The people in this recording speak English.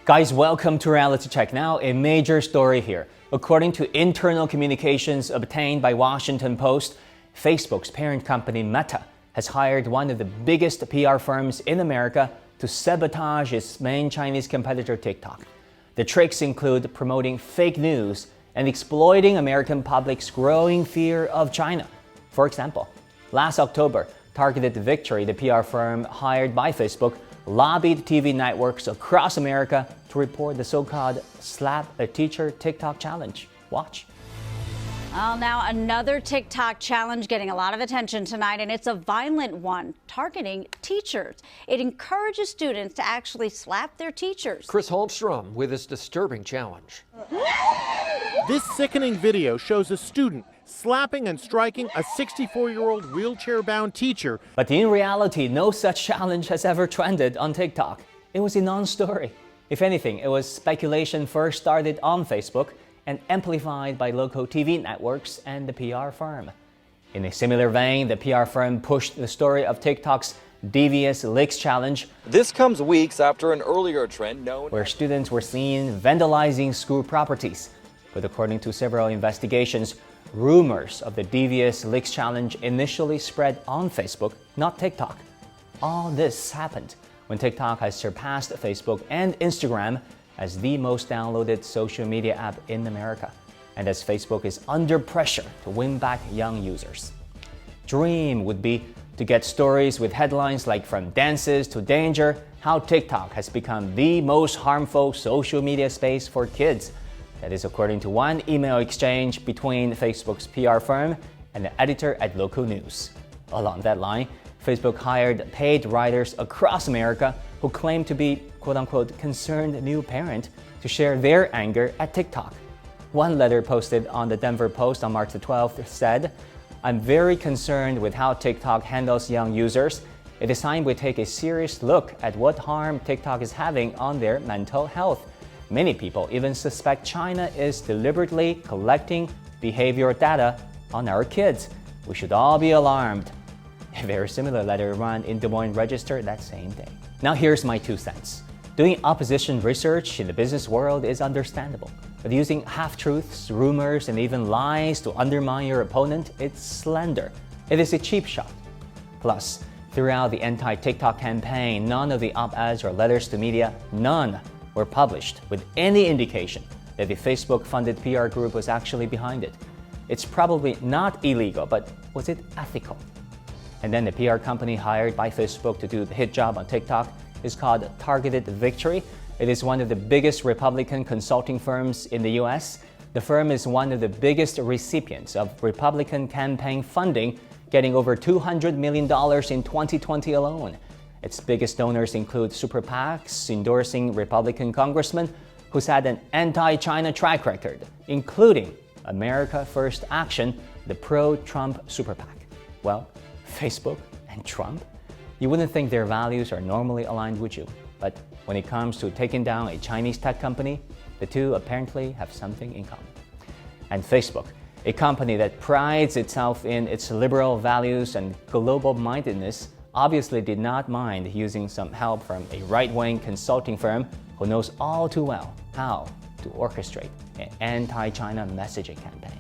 Guys, welcome to Reality Check. Now, a major story here. According to internal communications obtained by Washington Post, Facebook's parent company Meta has hired one of the biggest PR firms in America to sabotage its main Chinese competitor TikTok. The tricks include promoting fake news and exploiting American public's growing fear of China. For example, last October, Targeted Victory, the PR firm hired by Facebook, lobbied TV networks across America to report the so-called Slap a Teacher TikTok challenge. Watch. Well, now another TikTok challenge getting a lot of attention tonight, and it's a violent one targeting teachers. It encourages students to actually slap their teachers. Chris Holmstrom with this disturbing challenge. This sickening video shows a student slapping and striking a 64-year-old wheelchair-bound teacher. But in reality, no such challenge has ever trended on TikTok. It was a non-story. If anything, it was speculation first started on Facebook and amplified by local TV networks and the PR firm. In a similar vein, the PR firm pushed the story of TikTok's Devious Licks Challenge. This comes weeks after an earlier trend known where students were seen vandalizing school properties. But according to several investigations, rumors of the Devious Licks Challenge initially spread on Facebook, not TikTok. All this happened when TikTok has surpassed Facebook and Instagram as the most downloaded social media app in America, and as Facebook is under pressure to win back young users. Dream would be to get stories with headlines like From Dances to Danger, how TikTok has become the most harmful social media space for kids. That is according to one email exchange between Facebook's PR firm and the editor at local news. Along that line, Facebook hired paid writers across America who claim to be quote-unquote concerned new parent to share their anger at TikTok. One letter posted on the Denver Post on March the 12th said, "I'm very concerned with how TikTok handles young users. It is time we take a serious look at what harm TikTok is having on their mental health. Many people even suspect China is deliberately collecting behavioral data on our kids. We should all be alarmed." A very similar letter ran in Des Moines Register that same day. Now here's my 2 cents. Doing opposition research in the business world is understandable, but using half-truths, rumors, and even lies to undermine your opponent, it's slander. It is a cheap shot. Plus, throughout the anti-TikTok campaign, none of the op-eds or letters to media, none were published with any indication that the Facebook-funded PR group was actually behind it. It's probably not illegal, but was it ethical? And then the PR company hired by Facebook to do the hit job on TikTok is called Targeted Victory. It is one of the biggest Republican consulting firms in the US. The firm is one of the biggest recipients of Republican campaign funding, getting over $200 million in 2020 alone. Its biggest donors include super PACs endorsing Republican congressmen who's had an anti-China track record, including America First Action, the pro-Trump super PAC. Well, Facebook and Trump? You wouldn't think their values are normally aligned, would you? But when it comes to taking down a Chinese tech company, the two apparently have something in common. And Facebook, a company that prides itself in its liberal values and global-mindedness, obviously did not mind using some help from a right-wing consulting firm who knows all too well how to orchestrate an anti-China messaging campaign.